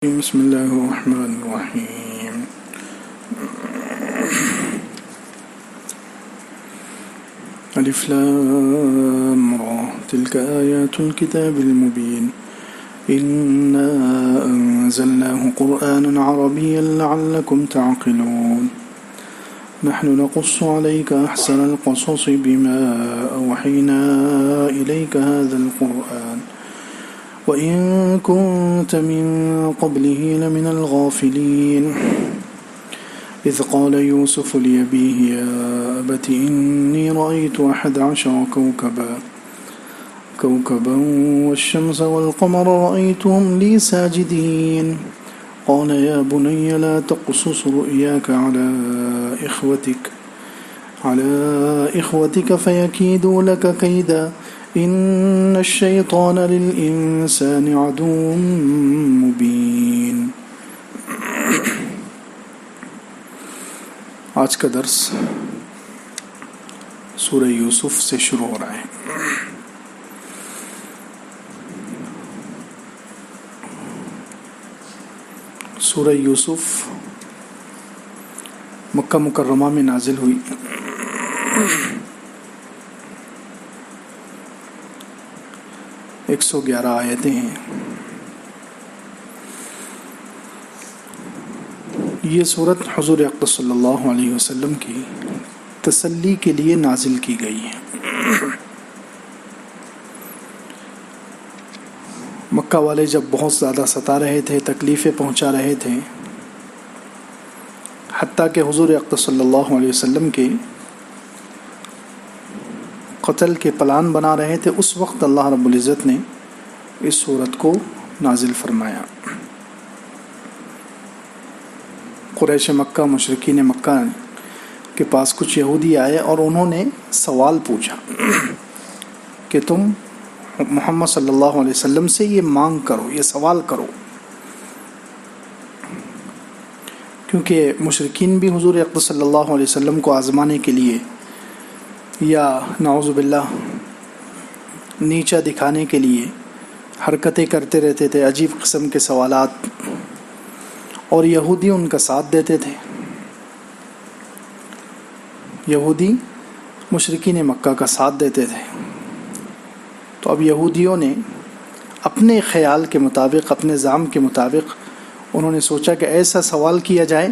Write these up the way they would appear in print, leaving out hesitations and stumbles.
بسم اللہ الرحمن الرحیم الف لام را تلك آیات الكتاب المبین إنا أنزلناه قرآنا عربيا لعلكم تعقلون نحن نقص عليك أحسن القصص بما أوحينا إليك هذا القرآن وإن كنت من قبله لمن الغافلين إذ قال يوسف لأبيه يا أبت إني رأيت 11 كوكبا والشمس والقمر رأيتهم لي ساجدين قال يا بني لا تقصص رؤياك على إخوتك فيكيدوا لك كيدا إن الشيطان للإنسان عدو مبين. آج کا درس سورہ یوسف سے شروع ہو رہا ہے. سورہ یوسف مکہ مکرمہ میں نازل ہوئی. ایک 111 آیتیں ہیں. یہ سورت حضور اقدس صلی اللہ علیہ وسلم کی تسلی کے لیے نازل کی گئی ہے. مکہ والے جب بہت زیادہ ستا رہے تھے، تکلیفیں پہنچا رہے تھے، حتیٰ کہ حضور اقدس صلی اللہ علیہ وسلم کے قتل کے پلان بنا رہے تھے، اس وقت اللہ رب العزت نے اس سورت کو نازل فرمایا. قریش مکہ، مشرکین مکہ کے پاس کچھ یہودی آئے اور انہوں نے سوال پوچھا کہ تم محمد صلی اللہ علیہ وسلم سے یہ مانگ کرو، یہ سوال کرو، کیونکہ مشرکین بھی حضور اقدس صلی اللہ علیہ وسلم کو آزمانے کے لیے یا نعوذ باللہ نیچا دکھانے کے لیے حرکتیں کرتے رہتے تھے، عجیب قسم کے سوالات، اور یہودی ان کا ساتھ دیتے تھے. یہودی مشرکین مکہ کا ساتھ دیتے تھے. تو اب یہودیوں نے اپنے خیال کے مطابق، اپنے زعم کے مطابق انہوں نے سوچا کہ ایسا سوال کیا جائے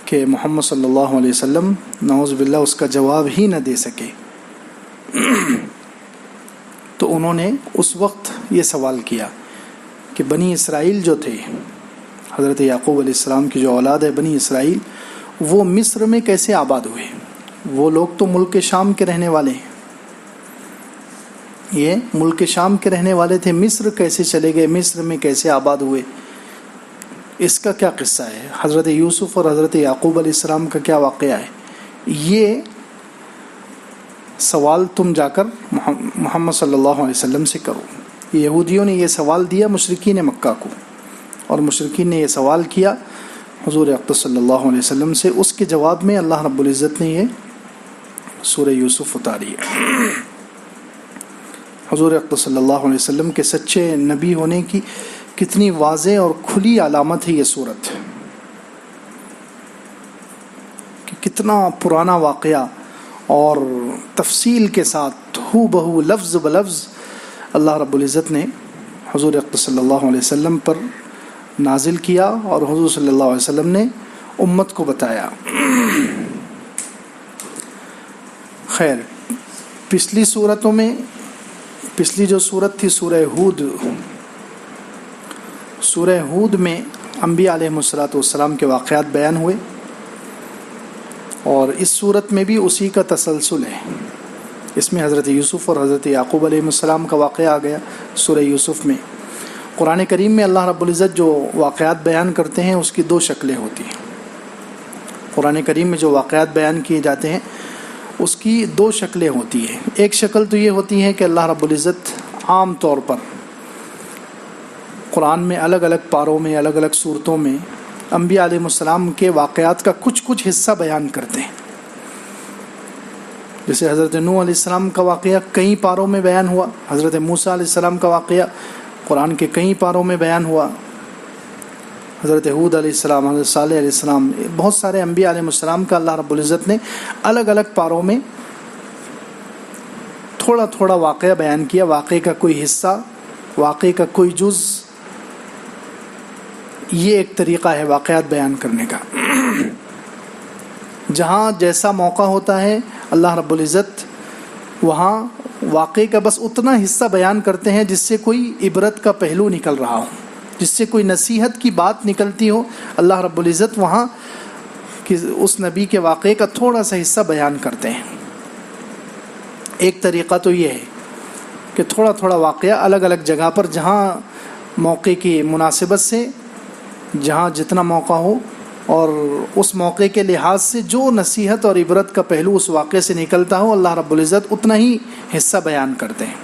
کہ محمد صلی اللہ علیہ وسلم نعوذ باللہ اس کا جواب ہی نہ دے سکے. تو انہوں نے اس وقت یہ سوال کیا کہ بنی اسرائیل جو تھے، حضرت یعقوب علیہ السلام کی جو اولاد ہے بنی اسرائیل، وہ مصر میں کیسے آباد ہوئے؟ وہ لوگ تو ملک شام کے رہنے والے ہیں، یہ ملک شام کے رہنے والے تھے، مصر کیسے چلے گئے، مصر میں کیسے آباد ہوئے؟ اس کا کیا قصہ ہے؟ حضرت یوسف اور حضرت یعقوب علیہ السلام کا کیا واقعہ ہے؟ یہ سوال تم جا کر محمد صلی اللہ علیہ وسلم سے کرو. یہودیوں نے یہ سوال دیا مشرکین مکہ کو، اور مشرکین نے یہ سوال کیا حضور اقدس صلی اللہ علیہ وسلم سے. اس کے جواب میں اللہ رب العزت نے یہ سورہ یوسف اتاری ہے. حضور اقدس صلی اللہ علیہ وسلم کے سچے نبی ہونے کی کتنی واضح اور کھلی علامت ہے یہ سورت، کہ کتنا پرانا واقعہ اور تفصیل کے ساتھ ہو بہو لفظ بلفظ اللہ رب العزت نے حضور اقدس صلی اللہ علیہ وسلم پر نازل کیا اور حضور صلی اللہ علیہ وسلم نے امت کو بتایا. خیر، پچھلی صورتوں میں، پچھلی جو صورت تھی سورہ ہود میں انبیاء علیہ السلام کے واقعات بیان ہوئے، اور اس صورت میں بھی اسی کا تسلسل ہے. اس میں حضرت یوسف اور حضرت یعقوب علیہ السلام کا واقعہ آ گیا. سورہ یوسف میں قرآن کریم میں اللہ رب العزت جو واقعات بیان کرتے ہیں اس کی 2 شکلیں ہوتی ہیں. قرآن کریم میں جو واقعات بیان کیے جاتے ہیں اس کی 2 شکلیں ہوتی ہیں. ایک شکل تو یہ ہوتی ہے کہ اللہ رب العزت عام طور پر قرآن میں الگ الگ پاروں میں، الگ الگ صورتوں میں انبیاء علیہ السلام کے واقعات کا کچھ حصہ بیان کرتے ہیں. جیسے حضرت نوح علیہ السلام کا واقعہ کئی پاروں میں بیان ہوا، حضرت موسیٰ علیہ السلام کا واقعہ قرآن کے کئی پاروں میں بیان ہوا. حضرت ہود علیہ السلام، حضرت صالح علیہ السلام، بہت سارے انبیاء علیہ السلام کا اللہ رب العزت نے الگ الگ پاروں میں تھوڑا تھوڑا واقعہ بیان کیا، واقعے کا کوئی حصہ، واقعے کا کوئی جز. یہ ایک طریقہ ہے واقعات بیان کرنے کا. جہاں جیسا موقع ہوتا ہے اللہ رب العزت وہاں واقعے کا بس اتنا حصہ بیان کرتے ہیں جس سے کوئی عبرت کا پہلو نکل رہا ہو، جس سے کوئی نصیحت کی بات نکلتی ہو. اللہ رب العزت وہاں اس نبی کے واقعے کا تھوڑا سا حصہ بیان کرتے ہیں. ایک طریقہ تو یہ ہے کہ تھوڑا تھوڑا واقعہ الگ الگ جگہ پر جہاں موقع کی مناسبت سے، جہاں جتنا موقع ہو اور اس موقع کے لحاظ سے جو نصیحت اور عبرت کا پہلو اس واقعے سے نکلتا ہو، اللہ رب العزت اتنا ہی حصہ بیان کرتے ہیں.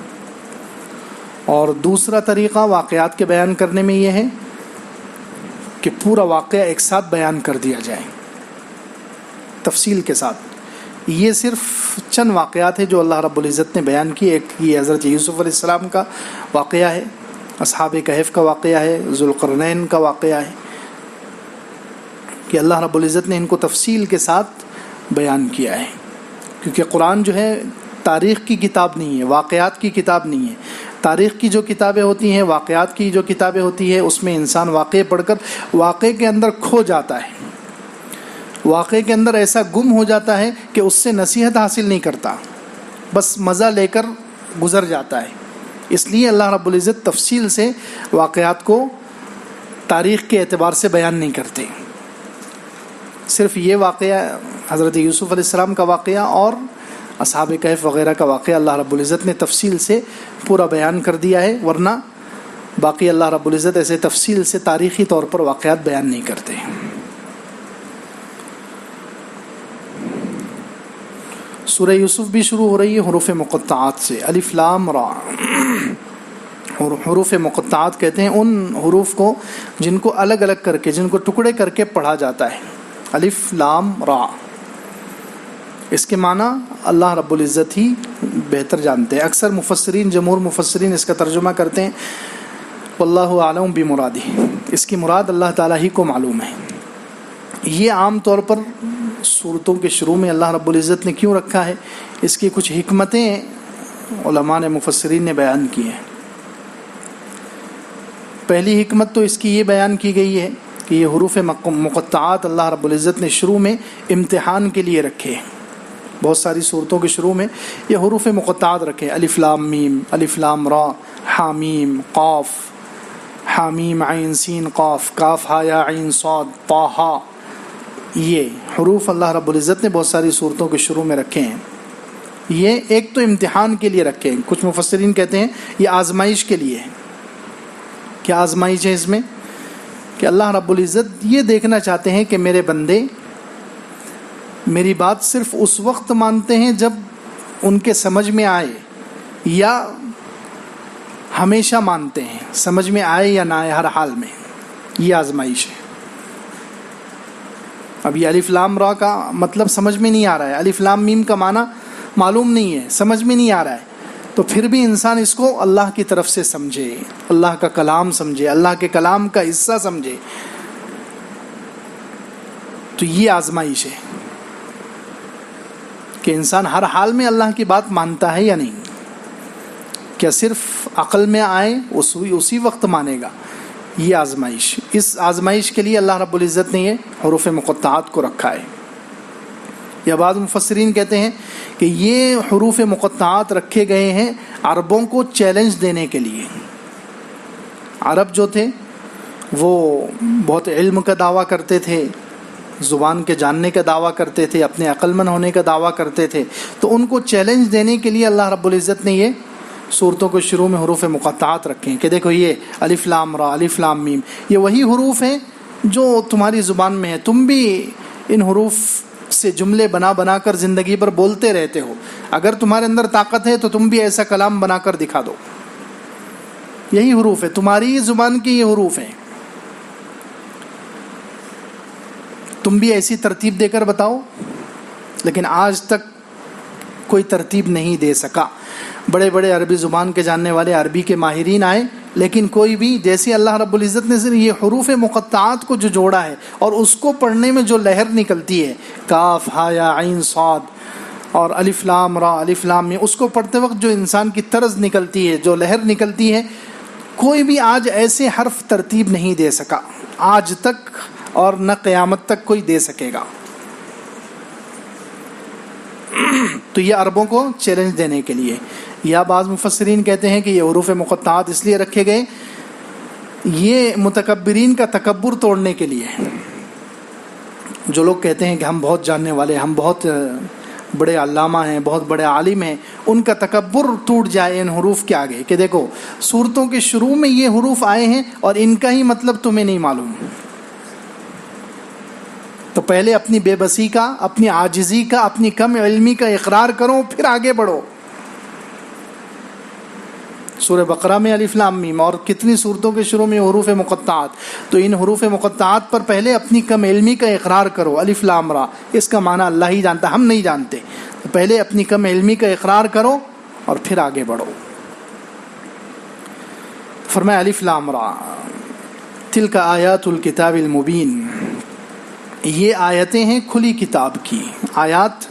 اور دوسرا طریقہ واقعات کے بیان کرنے میں یہ ہے کہ پورا واقعہ ایک ساتھ بیان کر دیا جائے تفصیل کے ساتھ. یہ صرف چند واقعات ہیں جو اللہ رب العزت نے بیان کیے. ایک یہ حضرت یوسف علیہ السلام کا واقعہ ہے، اصحاب کہف کا واقعہ ہے، ذوالقرنین کا واقعہ ہے، کہ اللہ رب العزت نے ان کو تفصیل کے ساتھ بیان کیا ہے. کیونکہ قرآن جو ہے تاریخ کی کتاب نہیں ہے، واقعات کی کتاب نہیں ہے. تاریخ کی جو کتابیں ہوتی ہیں، واقعات کی جو کتابیں ہوتی ہیں، اس میں انسان واقعے پڑھ کر واقعے کے اندر کھو جاتا ہے، واقعے کے اندر ایسا گم ہو جاتا ہے کہ اس سے نصیحت حاصل نہیں کرتا، بس مزہ لے کر گزر جاتا ہے. اس لیے اللہ رب العزت تفصیل سے واقعات کو تاریخ کے اعتبار سے بیان نہیں کرتے. صرف یہ واقعہ حضرت یوسف علیہ السلام کا واقعہ اور اصحاب کہف وغیرہ کا واقعہ اللہ رب العزت نے تفصیل سے پورا بیان کر دیا ہے، ورنہ باقی اللہ رب العزت ایسے تفصیل سے تاریخی طور پر واقعات بیان نہیں کرتے. سورہ یوسف بھی شروع ہو رہی ہے حروف مقطعات سے، الف لام را. حروف مقطعات کہتے ہیں ان حروف کو جن کو الگ الگ کر کے، جن کو ٹکڑے کر کے پڑھا جاتا ہے. الف لام را، اس کے معنی اللہ رب العزت ہی بہتر جانتے ہیں. اکثر مفسرین، جمہور مفسرین اس کا ترجمہ کرتے ہیں واللہ اعلم بمرادہ، اس کی مراد اللہ تعالیٰ ہی کو معلوم ہے. یہ عام طور پر سورتوں کے شروع میں اللہ رب العزت نے کیوں رکھا ہے، اس کی کچھ حکمتیں علماء نے، مفسرین نے بیان کی ہیں. پہلی حکمت تو اس کی یہ بیان کی گئی ہے کہ یہ حروف مقطعات اللہ رب العزت نے شروع میں امتحان کے لیے رکھے ہیں. بہت ساری صورتوں کے شروع میں یہ حروف مقطعات رکھے، الف لام میم، الف لام را، حامیم قاف، حامیم عین سین قاف، کاف ہا یا عین صاد، طٰہٰ. یہ حروف اللہ رب العزت نے بہت ساری صورتوں کے شروع میں رکھے ہیں. یہ ایک تو امتحان کے لیے رکھے ہیں. کچھ مفسرین کہتے ہیں یہ آزمائش کے لیے ہے. کیا آزمائش ہے اس میں؟ کہ اللہ رب العزت یہ دیکھنا چاہتے ہیں کہ میرے بندے میری بات صرف اس وقت مانتے ہیں جب ان کے سمجھ میں آئے، یا ہمیشہ مانتے ہیں، سمجھ میں آئے یا نہ آئے، ہر حال میں. یہ آزمائش ہے. اب یہ الف لام را کا مطلب سمجھ میں نہیں آ رہا ہے، الف لام میم کا معنی معلوم نہیں ہے، سمجھ میں نہیں آ رہا ہے، تو پھر بھی انسان اس کو اللہ کی طرف سے سمجھے، اللہ کا کلام سمجھے، اللہ کے کلام کا حصہ سمجھے. تو یہ آزمائش ہے کہ انسان ہر حال میں اللہ کی بات مانتا ہے یا نہیں. کیا صرف عقل میں آئے اسی وقت مانے گا؟ یہ آزمائش. اس آزمائش کے لیے اللہ رب العزت نے یہ حروف مقطعات کو رکھا ہے. یا بعض مفسرین کہتے ہیں کہ یہ حروف مقطعات رکھے گئے ہیں عربوں کو چیلنج دینے کے لیے. عرب جو تھے وہ بہت علم کا دعویٰ کرتے تھے، زبان کے جاننے کا دعویٰ کرتے تھے، اپنے عقل مند ہونے کا دعویٰ کرتے تھے. تو ان کو چیلنج دینے کے لیے اللہ رب العزت نے یہ صورتوں کو شروع میں حروف مقطعات رکھے ہیں کہ دیکھو یہ الف لام را، الف لام میم، یہ وہی حروف ہیں جو تمہاری زبان میں ہے. تم بھی ان حروف سے جملے بنا بنا کر زندگی پر بولتے رہتے ہو. اگر تمہارے اندر طاقت ہے تو تم بھی ایسا کلام بنا کر دکھا دو. یہی حروف ہے، تمہاری زبان کی یہ حروف ہیں. تم بھی ایسی ترتیب دے کر بتاؤ. لیکن آج تک کوئی ترتیب نہیں دے سکا. بڑے بڑے عربی زبان کے جاننے والے عربی کے ماہرین آئے، لیکن کوئی بھی، جیسے اللہ رب العزت نے صرف یہ حروف مقطعات کو جو جوڑا ہے اور اس کو پڑھنے میں جو لہر نکلتی ہے، کاف ہا یا عین صاد اور الف لام را الف لام میں، اس کو پڑھتے وقت جو انسان کی طرز نکلتی ہے، جو لہر نکلتی ہے، کوئی بھی آج ایسے حرف ترتیب نہیں دے سکا آج تک، اور نہ قیامت تک کوئی دے سکے گا۔ تو یہ عربوں کو چیلنج دینے کے لیے، یا بعض مفسرین کہتے ہیں کہ یہ حروف مقطعات اس لیے رکھے گئے، یہ متکبرین کا تکبر توڑنے کے لیے، جو لوگ کہتے ہیں کہ ہم بہت جاننے والے، ہم بہت بڑے علامہ ہیں، بہت بڑے عالم ہیں، ان کا تکبر ٹوٹ جائے ان حروف کے آگے، کہ دیکھو سورتوں کے شروع میں یہ حروف آئے ہیں اور ان کا ہی مطلب تمہیں نہیں معلوم۔ تو پہلے اپنی بے بسی کا، اپنی عاجزی کا، اپنی کم علمی کا اقرار کرو، پھر آگے بڑھو۔ سورہ بقرہ میں الف لام میم، اور کتنی صورتوں کے شروع میں حروف مقطعات، تو ان حروف مقطعات پر پہلے اپنی کم علمی کا اقرار کرو۔ الف لام را، اس کا معنی اللہ ہی جانتا، ہم نہیں جانتے، تو پہلے اپنی کم علمی کا اقرار کرو اور پھر آگے بڑھو۔ فرمایا الف لام را تلک آیات الکتاب المبین، یہ آیتیں ہیں کھلی کتاب کی۔ آیات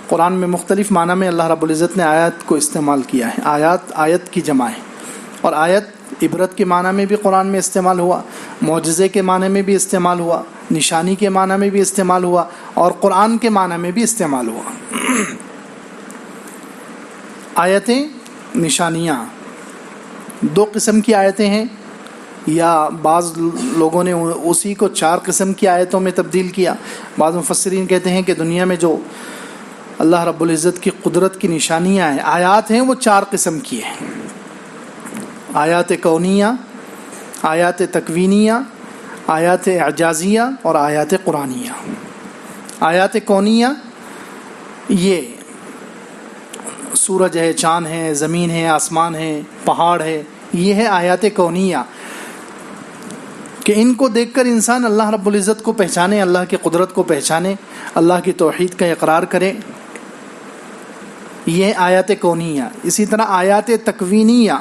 قرآن میں مختلف معنی میں اللہ رب العزت نے آیت کو استعمال کیا ہے۔ آیات آیت کی جمع ہے، اور آیت عبرت کے معنی میں بھی قرآن میں استعمال ہوا، معجزے کے معنی میں بھی استعمال ہوا، نشانی کے معنی میں بھی استعمال ہوا، اور قرآن کے معنی میں بھی استعمال ہوا۔ آیتیں، نشانیاں، دو قسم کی آیتیں ہیں، یا بعض لوگوں نے اسی کو 4 قسم کی آیتوں میں تبدیل کیا۔ بعض مفسرین کہتے ہیں کہ دنیا میں جو اللہ رب العزت کی قدرت کی نشانیاں ہیں، آیات ہیں، وہ 4 قسم کی ہیں: آیات کونیہ، آیات تکوینیہ، آیات اعجازیہ اور آیات قرآنیہ۔ آیات کونیہ یہ سورج ہے، چاند ہے، زمین ہے، آسمان ہے، پہاڑ ہے، یہ ہے آیات کونیہ، کہ ان کو دیکھ کر انسان اللہ رب العزت کو پہچانے، اللہ کی قدرت کو پہچانے، اللہ کی توحید کا اقرار کرے، یہ آیات کونیہ۔ اسی طرح آیات تکوینیہ،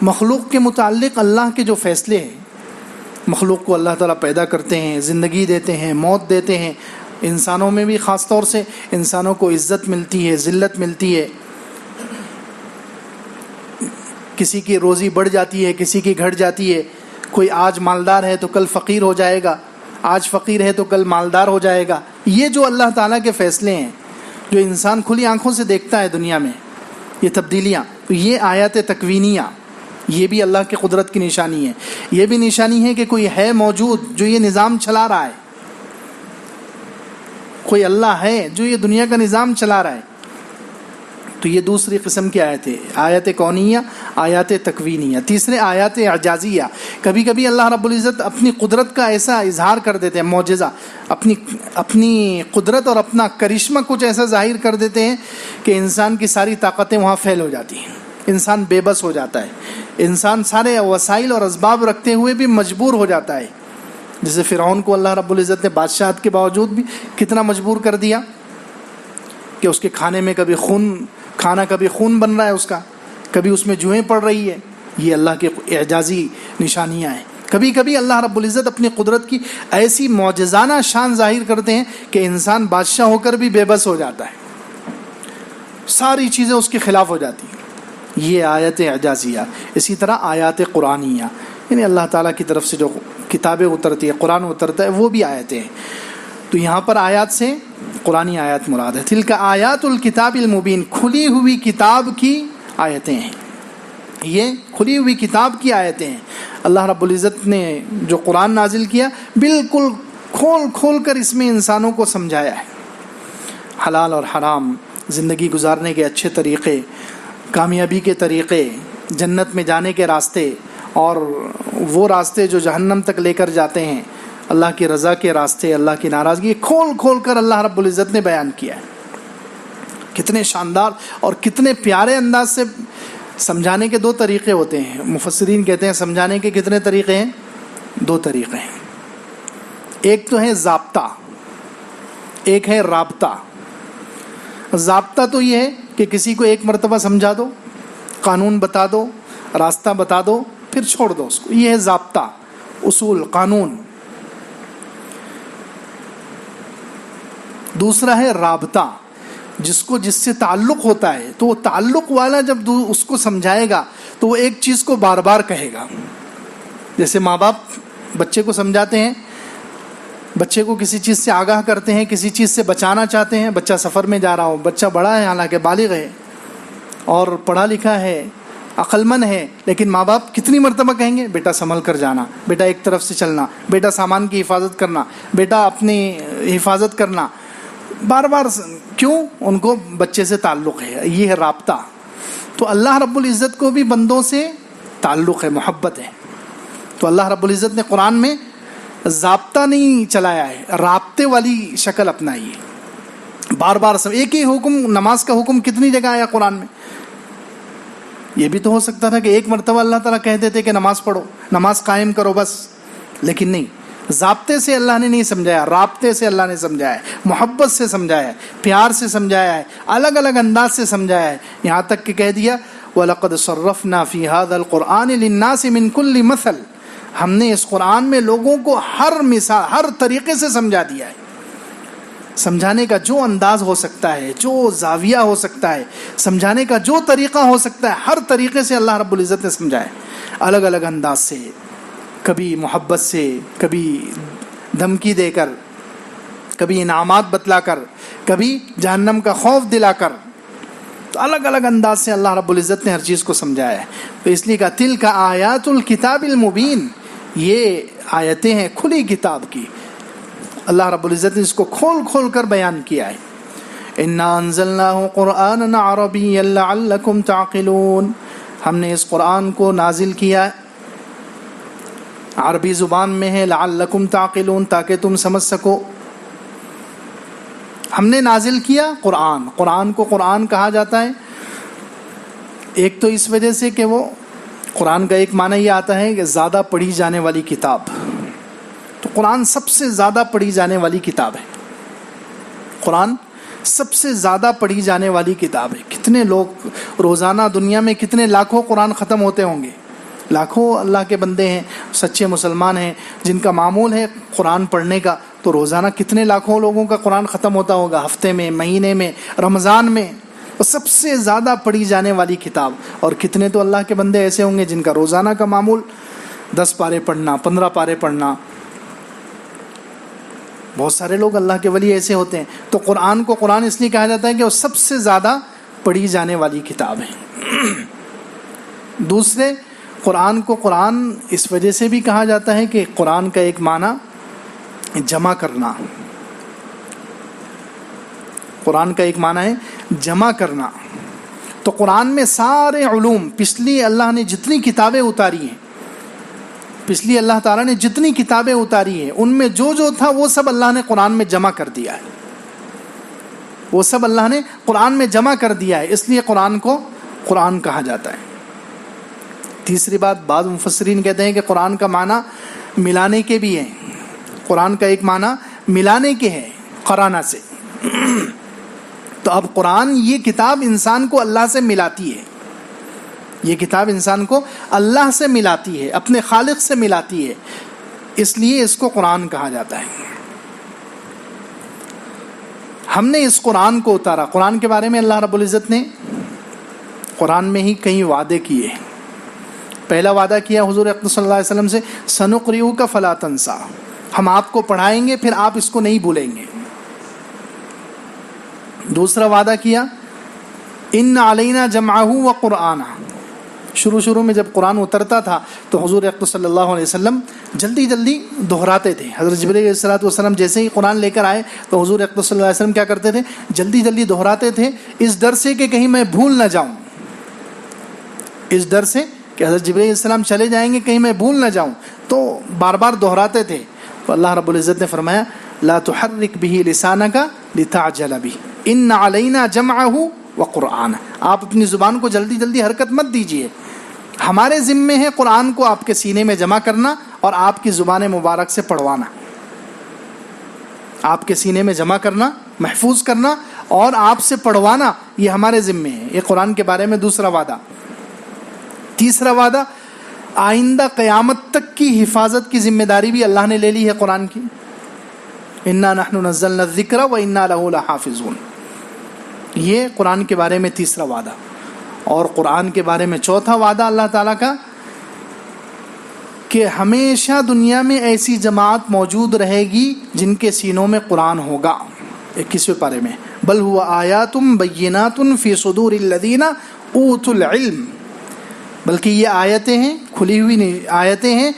مخلوق کے متعلق اللہ کے جو فیصلے ہیں، مخلوق کو اللہ تعالیٰ پیدا کرتے ہیں، زندگی دیتے ہیں، موت دیتے ہیں، انسانوں میں بھی خاص طور سے انسانوں کو عزت ملتی ہے، ذلت ملتی ہے، کسی کی روزی بڑھ جاتی ہے، کسی کی گھٹ جاتی ہے، کوئی آج مالدار ہے تو کل فقیر ہو جائے گا، آج فقیر ہے تو کل مالدار ہو جائے گا۔ یہ جو اللہ تعالیٰ کے فیصلے ہیں، جو انسان کھلی آنکھوں سے دیکھتا ہے دنیا میں، یہ تبدیلیاں، تو یہ آیات تکوینیہ، یہ بھی اللہ کی قدرت کی نشانی ہے۔ یہ بھی نشانی ہے کہ کوئی ہے موجود جو یہ نظام چلا رہا ہے، کوئی اللہ ہے جو یہ دنیا کا نظام چلا رہا ہے۔ تو یہ دوسری قسم کی آیتیں، آیات کونیہ، آیات تکوینیہ۔ تیسرے آیات اعجازیہ، کبھی کبھی اللہ رب العزت اپنی قدرت کا ایسا اظہار کر دیتے ہیں، معجزہ، اپنی قدرت اور اپنا کرشمہ کچھ ایسا ظاہر کر دیتے ہیں کہ انسان کی ساری طاقتیں وہاں فیل ہو جاتی ہیں، انسان بے بس ہو جاتا ہے، انسان سارے وسائل اور اسباب رکھتے ہوئے بھی مجبور ہو جاتا ہے۔ جیسے فرعون کو اللہ رب العزت نے بادشاہت کے باوجود بھی کتنا مجبور کر دیا کہ اس کے کھانے میں کبھی خون بن رہا ہے اس کا، کبھی اس میں جوئیں پڑ رہی ہے۔ یہ اللہ کے اعجازی نشانیاں ہیں۔ کبھی کبھی اللہ رب العزت اپنی قدرت کی ایسی معجزانہ شان ظاہر کرتے ہیں کہ انسان بادشاہ ہو کر بھی بے بس ہو جاتا ہے، ساری چیزیں اس کے خلاف ہو جاتی ہیں۔ یہ آیت اعجازیہ۔ اسی طرح آیات قرآنیہ، یعنی اللہ تعالیٰ کی طرف سے جو کتابیں اترتی ہے، قرآن اترتا ہے، وہ بھی آیتیں ہیں۔ تو یہاں پر آیات سے قرآنی آیات مراد ہے۔ تلک آیات الکتاب المبین، کھلی ہوئی کتاب کی آیتیں ہیں، یہ کھلی ہوئی کتاب کی آیتیں ہیں۔ اللہ رب العزت نے جو قرآن نازل کیا، بالکل کھول کھول کر اس میں انسانوں کو سمجھایا ہے، حلال اور حرام، زندگی گزارنے کے اچھے طریقے، کامیابی کے طریقے، جنت میں جانے کے راستے، اور وہ راستے جو جہنم تک لے کر جاتے ہیں، اللہ کی رضا کے راستے، اللہ کی ناراضگی، کھول کھول کر اللہ رب العزت نے بیان کیا ہے۔ کتنے شاندار اور کتنے پیارے انداز سے سمجھانے کے 2 طریقے ہوتے ہیں۔ مفسرین کہتے ہیں سمجھانے کے کتنے طریقے ہیں؟ 2 طریقے ہیں۔ ایک تو ہے ضابطہ، ایک ہے رابطہ۔ ضابطہ تو یہ ہے کہ کسی کو ایک مرتبہ سمجھا دو، قانون بتا دو، راستہ بتا دو، پھر چھوڑ دو اس کو. یہ ہے ضابطہ، اصول، قانون. دوسرا ہے رابطہ، جس سے تعلق ہوتا ہے، تو وہ تعلق والا جب اس کو سمجھائے گا تو وہ ایک چیز کو بار بار کہے گا. جیسے ماں باپ بچے کو سمجھاتے ہیں، بچے کو کسی چیز سے آگاہ کرتے ہیں، کسی چیز سے بچانا چاہتے ہیں. بچہ سفر میں جا رہا ہو، بچہ بڑا ہے، حالانکہ بالغ ہے اور پڑھا لکھا ہے، عقل مند ہے، لیکن ماں باپ کتنی مرتبہ کہیں گے بیٹا سنبھل کر جانا، بیٹا ایک طرف سے چلنا، بیٹا سامان کی حفاظت کرنا، بیٹا اپنی حفاظت کرنا. بار بار کیوں؟ ان کو بچے سے تعلق ہے. یہ ہے رابطہ. تو اللہ رب العزت کو بھی بندوں سے تعلق ہے، محبت ہے. تو اللہ رب العزت نے قرآن میں ضابطہ نہیں چلایا ہے، رابطے والی شکل اپنائی ہے. بار بار سب ایک ہی حکم، نماز کا حکم کتنی جگہ آیا قرآن میں؟ یہ بھی تو ہو سکتا تھا کہ ایک مرتبہ اللہ تعالیٰ کہہ دیتے کہ نماز پڑھو، نماز قائم کرو بس. لیکن نہیں، ضابطے سے اللہ نے نہیں سمجھایا، رابطے سے اللہ نے سمجھایا ہے، محبت سے سمجھایا ہے، پیار سے سمجھایا ہے، الگ الگ انداز سے سمجھایا ہے. یہاں تک کہ کہہ دیا وَلَقَدْ صَرَّفْنَا فِي هَذَا الْقُرْآنِ لِلنَّاسِ مِنْ كُلِّ مَثَلٍ. ہم نے اس قرآن میں لوگوں کو ہر مثال، ہر طریقے سے سمجھا دیا ہے. سمجھانے کا جو انداز ہو سکتا ہے، جو زاویہ ہو سکتا ہے، سمجھانے کا جو طریقہ ہو سکتا ہے، ہر طریقے سے اللہ رب العزت نے سمجھایا، الگ الگ انداز سے. کبھی محبت سے، کبھی دھمکی دے کر، کبھی انعامات بتلا کر، کبھی جہنم کا خوف دلا کر. تو الگ الگ انداز سے اللہ رب العزت نے ہر چیز کو سمجھایا ہے. تو اس لیے کہا تلک آیات الکتاب المبین، یہ آیتیں ہیں کھلی کتاب کی. اللہ رب العزت نے اس کو کھول کھول کر بیان کیا ہے. انا انزلناہ قرآنا عربیا لعلکم تعقلون. ہم نے اس قرآن کو نازل کیا، عربی زبان میں ہے، لعلکم تعقلون، تاکہ تم سمجھ سکو. ہم نے نازل کیا قرآن کو قرآن کہا جاتا ہے ایک تو اس وجہ سے کہ وہ قرآن کا ایک معنی یہ آتا ہے کہ زیادہ پڑھی جانے والی کتاب. تو قرآن سب سے زیادہ پڑھی جانے والی کتاب ہے. قرآن سب سے زیادہ پڑھی جانے والی کتاب ہے. کتنے لوگ روزانہ دنیا میں کتنے لاکھوں قرآن ختم ہوتے ہوں گے. لاکھوں اللہ کے بندے ہیں، سچے مسلمان ہیں، جن کا معمول ہے قرآن پڑھنے کا. تو روزانہ کتنے لاکھوں لوگوں کا قرآن ختم ہوتا ہوگا، ہفتے میں، مہینے میں، رمضان میں. وہ سب سے زیادہ پڑھی جانے والی کتاب. اور کتنے تو اللہ کے بندے ایسے ہوں گے جن کا روزانہ کا معمول 10 پارے پڑھنا، 15 پارے پڑھنا. بہت سارے لوگ اللہ کے ولی ایسے ہوتے ہیں. تو قرآن کو قرآن اس لیے کہا جاتا ہے کہ وہ سب سے زیادہ پڑھی جانے والی کتاب ہے. دوسرے، قرآن کو قرآن اس وجہ سے بھی کہا جاتا ہے کہ قرآن کا ایک معنی جمع کرنا. قرآن کا ایک معنی ہے جمع کرنا. تو قرآن میں سارے علوم، پچھلی اللہ نے جتنی کتابیں اتاری ہیں، پچھلی اللہ تعالیٰ نے جتنی کتابیں اتاری ہیں، ان میں جو جو تھا وہ سب اللہ نے قرآن میں جمع کر دیا ہے. وہ سب اللہ نے قرآن میں جمع کر دیا ہے، اس لیے قرآن کو قرآن کہا جاتا ہے. تیسری بات، بعض مفسرین کہتے ہیں کہ قرآن کا معنی ملانے کے بھی ہے. قرآن کا ایک معنی ملانے کے ہے، قرانہ سے. تو اب قرآن یہ کتاب انسان کو اللہ سے ملاتی ہے. یہ کتاب انسان کو اللہ سے ملاتی ہے، اپنے خالق سے ملاتی ہے، اس لیے اس کو قرآن کہا جاتا ہے. ہم نے اس قرآن کو اتارا. قرآن کے بارے میں اللہ رب العزت نے قرآن میں ہی کئی وعدے کیے. پہلا وعدہ کیا حضور اقدس صلی اللہ علیہ وسلم سے، سنقرئک فلا تنسیٰ، ہم آپ کو پڑھائیں گے پھر آپ اس کو نہیں بھولیں گے. دوسرا وعدہ کیا ان علینا جمعہ و قرآنہ. شروع میں جب قرآن اترتا تھا تو حضور اقدس صلی اللہ علیہ وسلم جلدی جلدی دہراتے تھے. حضرت جبرائیل علیہ السلام جیسے ہی قرآن لے کر آئے تو حضور اقدس صلی اللہ علیہ وسلم کیا کرتے تھے؟ جلدی جلدی دہراتے تھے، اس ڈر سے کہ کہیں میں بھول نہ جاؤں. اس ڈر سے کہ حضرت جبرائیل علیہ السلام چلے جائیں گے، کہیں میں بھول نہ جاؤں، تو بار بار دہراتے تھے. تو اللہ رب العزت نے فرمایا لا تحرک به لسانک لتعجل به ان علینا جمعہ وقرآنہ. آپ اپنی زبان کو جلدی جلدی حرکت مت دیجیے، ہمارے ذمے ہے قرآن کو آپ کے سینے میں جمع کرنا اور آپ کی زبان مبارک سے پڑھوانا. آپ کے سینے میں جمع کرنا، محفوظ کرنا اور آپ سے پڑھوانا، یہ ہمارے ذمے ہے. یہ قرآن کے بارے میں دوسرا وعدہ. تیسرا وعدہ آئندہ قیامت تک کی حفاظت کی ذمہ داری بھی اللہ نے لے لی ہے قرآن کی. انا نحن نزلنا الذکر وانا لہ لحافظون. یہ قرآن کے بارے میں تیسرا وعدہ. اور قرآن کے بارے میں چوتھا وعدہ اللہ تعالیٰ کا کہ ہمیشہ دنیا میں ایسی جماعت موجود رہے گی جن کے سینوں میں قرآن ہوگا. 21ویں پارے میں بل هو آیات بینات فی صدور الذین اوتوا العلم. بلکہ یہ آیتیں ہیں، کھلی ہوئی آیتیں ہیں،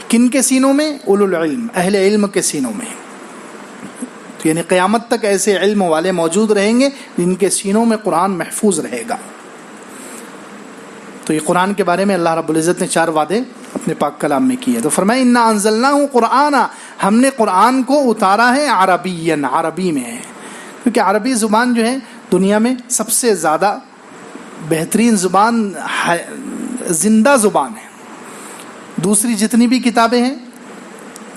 کن کے سینوں میں؟ اولو العلم، اہل علم کے سینوں میں. یعنی قیامت تک ایسے علم والے موجود رہیں گے جن کے سینوں میں قرآن محفوظ رہے گا. تو یہ قرآن کے بارے میں اللہ رب العزت نے 4 وعدے اپنے پاک کلام میں کیے. تو فرمایا انا انزلناہ قرآنا، ہم نے قرآن کو اتارا ہے عربین، عربی میں ہے. کیونکہ عربی زبان جو ہے دنیا میں سب سے زیادہ بہترین زبان، زندہ زبان ہے. دوسری جتنی بھی کتابیں ہیں،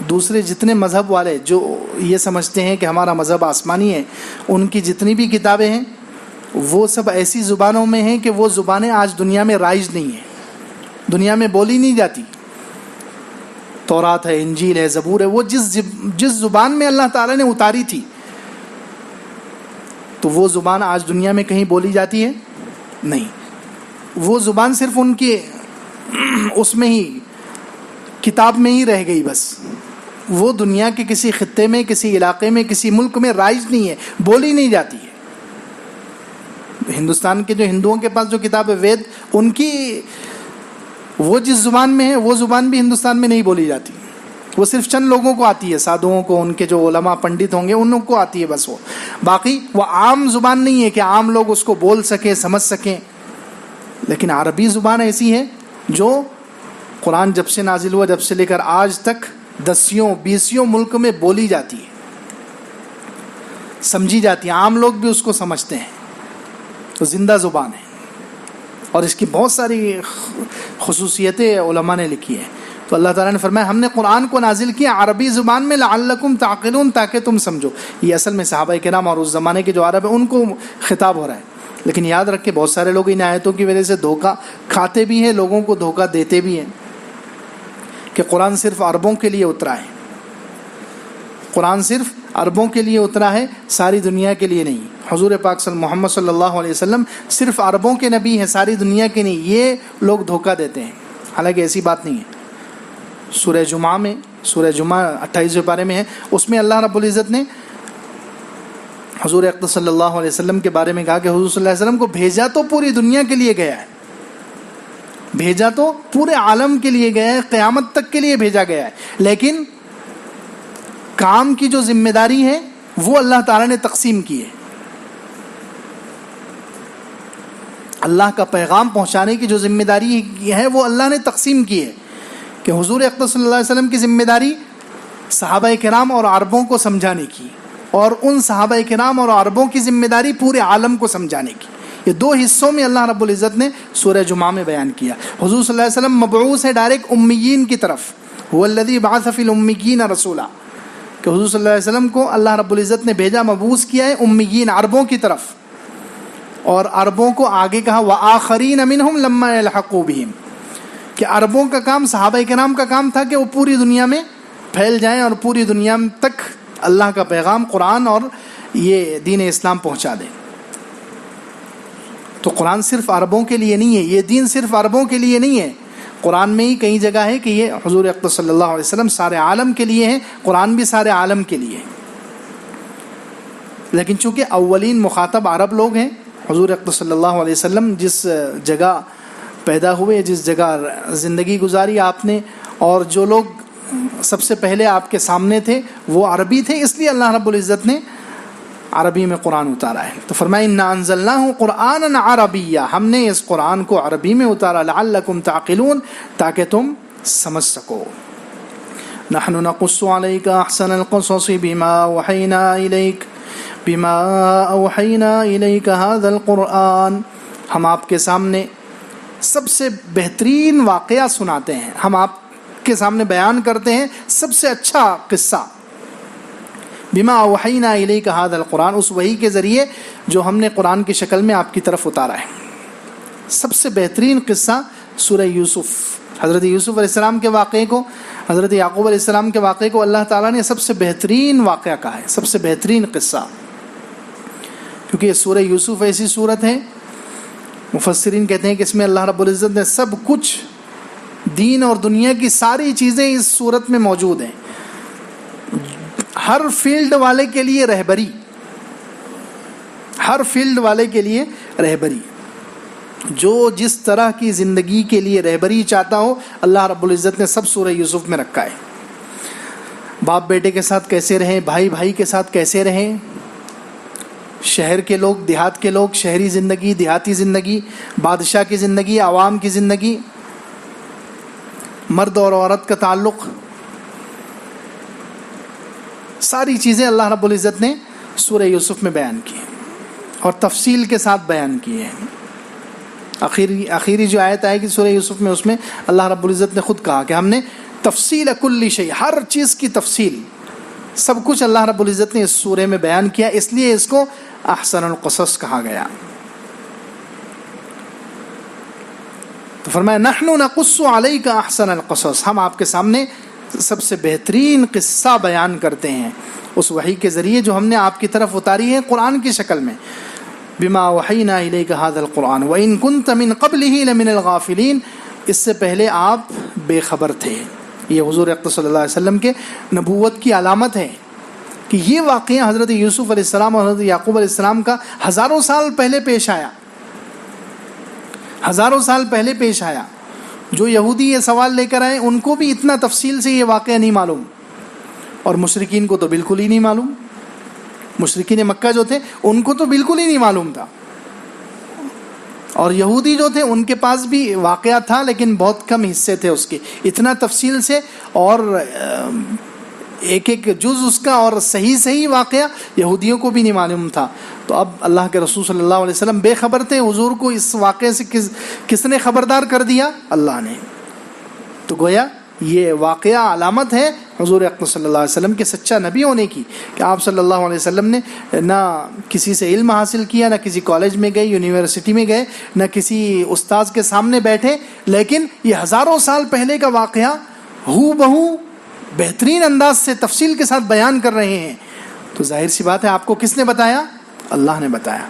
دوسرے جتنے مذہب والے جو یہ سمجھتے ہیں کہ ہمارا مذہب آسمانی ہے، ان کی جتنی بھی کتابیں ہیں وہ سب ایسی زبانوں میں ہیں کہ وہ زبانیں آج دنیا میں رائج نہیں ہیں، دنیا میں بولی نہیں جاتی. تورات ہے، انجیل ہے، زبور ہے، وہ جس زبان میں اللہ تعالیٰ نے اتاری تھی تو وہ زبان آج دنیا میں کہیں بولی جاتی ہے نہیں. وہ زبان صرف ان کے اس میں ہی کتاب میں ہی رہ گئی. بس وہ دنیا کے کسی خطے میں، کسی علاقے میں، کسی ملک میں رائج نہیں ہے، بولی نہیں جاتی ہے. ہندوستان کے جو ہندوؤں کے پاس جو کتاب ہے وید، ان کی وہ جس زبان میں ہے وہ زبان بھی ہندوستان میں نہیں بولی جاتی. وہ صرف چند لوگوں کو آتی ہے، سادھوؤں کو، ان کے جو علماء پنڈت ہوں گے ان کو آتی ہے بس. وہ باقی وہ عام زبان نہیں ہے کہ عام لوگ اس کو بول سکیں، سمجھ سکیں. لیکن عربی زبان ایسی ہے جو قرآن جب سے نازل ہوا، جب سے لے کر آج تک 10-20 ملک میں بولی جاتی ہے، سمجھی جاتی ہے، عام لوگ بھی اس کو سمجھتے ہیں. تو زندہ زبان ہے اور اس کی بہت ساری خصوصیتیں علماء نے لکھی ہیں. تو اللہ تعالیٰ نے فرمایا ہم نے قرآن کو نازل کیا عربی زبان میں لعلکم تعقلون، تاکہ تم سمجھو. یہ اصل میں صحابہ کرام اور اس زمانے کے جو عرب ہیں ان کو خطاب ہو رہا ہے. لیکن یاد رکھ کے بہت سارے لوگ ان آیتوں کی وجہ سے دھوکہ کھاتے بھی ہیں، لوگوں کو دھوکہ دیتے بھی ہیں کہ قرآن صرف عربوں کے لیے اترا ہے. قرآن صرف عربوں کے لیے اترا ہے، ساری دنیا کے لیے نہیں. حضور پاک محمد صلی اللہ علیہ وسلم صرف عربوں کے نبی ہیں، ساری دنیا کے نہیں. یہ لوگ دھوکہ دیتے ہیں، حالانکہ ایسی بات نہیں ہے. سورہ جمعہ میں، سورہ جمعہ 28ویں پارے میں ہے، اس میں اللہ رب العزت نے حضور اقدس صلی اللہ علیہ وسلم کے بارے میں کہا کہ حضور صلی اللہ علیہ وسلم کو بھیجا تو پوری دنیا کے لیے گیا ہے، بھیجا تو پورے عالم کے لیے گیا ہے، قیامت تک کے لیے بھیجا گیا ہے. لیکن کام کی جو ذمہ داری ہے وہ اللہ تعالیٰ نے تقسیم کی ہے. اللہ کا پیغام پہنچانے کی جو ذمہ داری ہے وہ اللہ نے تقسیم کی ہے کہ حضور اقدس صلی اللہ علیہ وسلم کی ذمہ داری صحابہ کرام اور عربوں کو سمجھانے کی، اور ان صحابہ کرام اور عربوں کی ذمہ داری پورے عالم کو سمجھانے کی. یہ 2 حصوں میں اللہ رب العزت نے سورہ جمعہ میں بیان کیا. حضور صلی اللہ علیہ وسلم مبعوث ہے ڈائریکٹ امیین کی طرف. هو الذی بعث فی الامیین رسولا، کہ حضور صلی اللہ علیہ وسلم کو اللہ رب العزت نے بھیجا، مبعوث کیا ہے امیین، عربوں کی طرف. اور عربوں کو آگے کہا وآخرین منہم لما یلحقوا بہم، کہ عربوں کا کام، صحابہ کرام کا کام تھا کہ وہ پوری دنیا میں پھیل جائیں اور پوری دنیا تک اللہ کا پیغام، قرآن اور یہ دین اسلام پہنچا دیں. تو قرآن صرف عربوں کے لیے نہیں ہے، یہ دین صرف عربوں کے لیے نہیں ہے. قرآن میں ہی کئی جگہ ہے کہ یہ حضور اقدس صلی اللہ علیہ وسلم سارے عالم کے لیے ہے، قرآن بھی سارے عالم کے لیے ہے. لیکن چونکہ اولین مخاطب عرب لوگ ہیں، حضور اقدس صلی اللہ علیہ وسلم جس جگہ پیدا ہوئے، جس جگہ زندگی گزاری آپ نے، اور جو لوگ سب سے پہلے آپ کے سامنے تھے وہ عربی تھے، اس لیے اللہ رب العزت نے عربی میں قرآن اتارا ہے. تو فرمایا انا انزلناہ قرآنا عربیہ، ہم نے اس قرآن کو عربی میں اتارا لعلکم تعقلون، تاکہ تم سمجھ سکو. نحن نقص علیک احسن القصص بما اوحینا الیک ھذا القرآن، ہم آپ کے سامنے سب سے بہترین واقعہ سناتے ہیں، ہم آپ کے سامنے بیان کرتے ہیں سب سے اچھا قصہ. بما اوحینا الیک ھذا القرآن، اس وحی کے ذریعے جو ہم نے قرآن کی شکل میں آپ کی طرف اتارا ہے. سب سے بہترین قصہ سورہ یوسف، حضرت یوسف علیہ السلام کے واقعے کو، حضرت یعقوب علیہ السلام کے واقعے کو اللہ تعالیٰ نے سب سے بہترین واقعہ کہا ہے، سب سے بہترین قصہ، کیونکہ یہ سورہ یوسف ایسی صورت ہے، مفسرین کہتے ہیں کہ اس میں اللہ رب العزت نے سب کچھ، دین اور دنیا کی ساری چیزیں اس صورت میں موجود ہیں، ہر فیلڈ والے کے لیے رہبری، ہر فیلڈ والے کے لیے رہبری، جو جس طرح کی زندگی کے لیے رہبری چاہتا ہو اللہ رب العزت نے سب سورہ یوسف میں رکھا ہے۔ باپ بیٹے کے ساتھ کیسے رہیں، بھائی بھائی کے ساتھ کیسے رہیں، شہر کے لوگ، دیہات کے لوگ، شہری زندگی، دیہاتی زندگی، بادشاہ کی زندگی، عوام کی زندگی، مرد اور عورت کا تعلق، ساری چیزیں اللہ رب العزت نے سورہ یوسف میں بیان کی ہیں اور تفصیل کے ساتھ بیان کی ہیں۔ آخری جو آیت آئے گی سورہ یوسف میں، اس میں اللہ رب العزت نے خود کہا کہ ہم نے تفصیل کل شیء، ہر چیز کی تفصیل، سب کچھ اللہ رب العزت نے اس سورہ میں بیان کیا، اس لیے اس کو احسن القصص کہا گیا۔ تو فرمایا نحن نقص علیک احسن القصص، ہم آپ کے سامنے سب سے بہترین قصہ بیان کرتے ہیں اس وحی کے ذریعے جو ہم نے آپ کی طرف اتاری ہے قرآن کی شکل میں۔ بما وحینا الیک ھذا القرآن وان کنت من قبلہ لمن الغافلین، اس سے پہلے آپ بے خبر تھے۔ یہ حضور اقدس صلی اللہ علیہ وسلم کے نبوت کی علامت ہے کہ یہ واقعہ حضرت یوسف علیہ السلام اور حضرت یعقوب علیہ السلام کا ہزاروں سال پہلے پیش آیا، ہزاروں سال پہلے پیش آیا۔ جو یہودی یہ سوال لے کر آئے ان کو بھی اتنا تفصیل سے یہ واقعہ نہیں معلوم، اور مشرکین کو تو بالکل ہی نہیں معلوم، مشرکین مکہ جو تھے ان کو تو بالکل ہی نہیں معلوم تھا، اور یہودی جو تھے ان کے پاس بھی واقعہ تھا لیکن بہت کم حصے تھے اس کے، اتنا تفصیل سے اور ایک ایک جز اس کا اور صحیح واقعہ یہودیوں کو بھی نہیں معلوم تھا۔ تو اب اللہ کے رسول صلی اللہ علیہ وسلم بے خبر تھے، حضور کو اس واقعے سے کس نے خبردار کر دیا؟ اللہ نے۔ تو گویا یہ واقعہ علامت ہے حضور اقدس صلی اللہ علیہ وسلم کے سچا نبی ہونے کی، کہ آپ صلی اللہ علیہ وسلم نے نہ کسی سے علم حاصل کیا، نہ کسی کالج میں گئے، یونیورسٹی میں گئے، نہ کسی استاذ کے سامنے بیٹھے، لیکن یہ ہزاروں سال پہلے کا واقعہ ہو بہو بہترین انداز سے تفصیل کے ساتھ بیان کر رہے ہیں۔ تو ظاہر سی بات ہے آپ کو کس نے بتایا؟ اللہ نے بتایا۔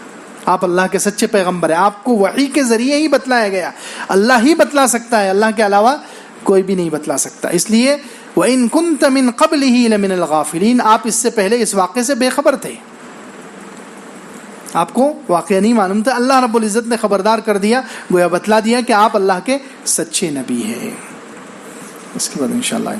آپ اللہ کے سچے پیغمبر ہیں، آپ کو وحی کے ذریعے ہی بتلایا گیا، اللہ ہی بتلا سکتا ہے، اللہ کے علاوہ کوئی بھی نہیں بتلا سکتا۔ اس لیے وَإِن كُنْتَ مِن قَبْلِهِ لَمِنَ الْغَافِلِينَ، آپ اس سے پہلے اس واقعے سے بے خبر تھے، آپ کو واقعہ نہیں معلوم تھا، اللہ رب العزت نے خبردار کر دیا، گویا بتلا دیا کہ آپ اللہ کے سچے نبی ہیں۔ اس کے بعد انشاءاللہ